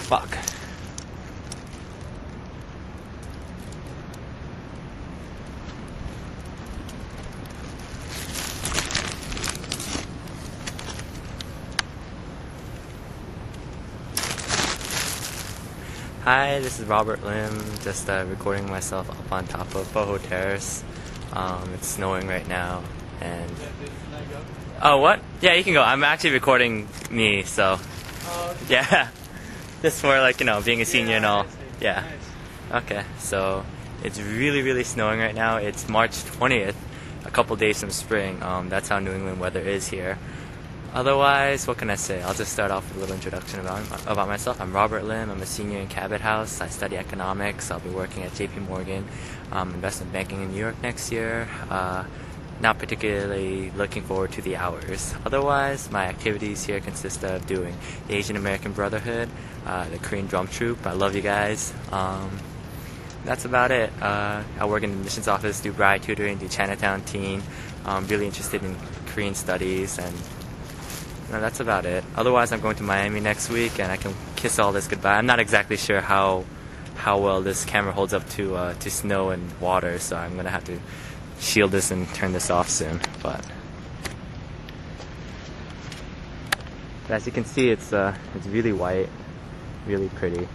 Fuck. Hi, this is Robert Lim, just recording myself up on top of Boho Terrace. It's snowing right now, and... Oh, what? Yeah, you can go. I'm actually recording me, so... Yeah. Just for, like, being a senior and all. Yeah. Okay, so it's really snowing right now. It's March 20th, a couple days from spring. That's how New England weather is here. Otherwise, what can I say? I'll just start off with a little introduction about myself. I'm Robert Lim. I'm a senior in Cabot House. I study economics. I'll be working at JP Morgan, investment banking in New York next year. Not particularly looking forward to the hours. Otherwise, my activities here consist of doing the Asian American Brotherhood, the Korean Drum Troupe. I love you guys. That's about it. I work in the admissions office, do bride tutoring, do Chinatown teen. I'm really interested in Korean studies, and that's about it. Otherwise, I'm going to Miami next week, and I can kiss all this goodbye. I'm not exactly sure how well this camera holds up to snow and water, so I'm gonna have to shield this and turn this off soon. But as you can see, it's really white, really pretty.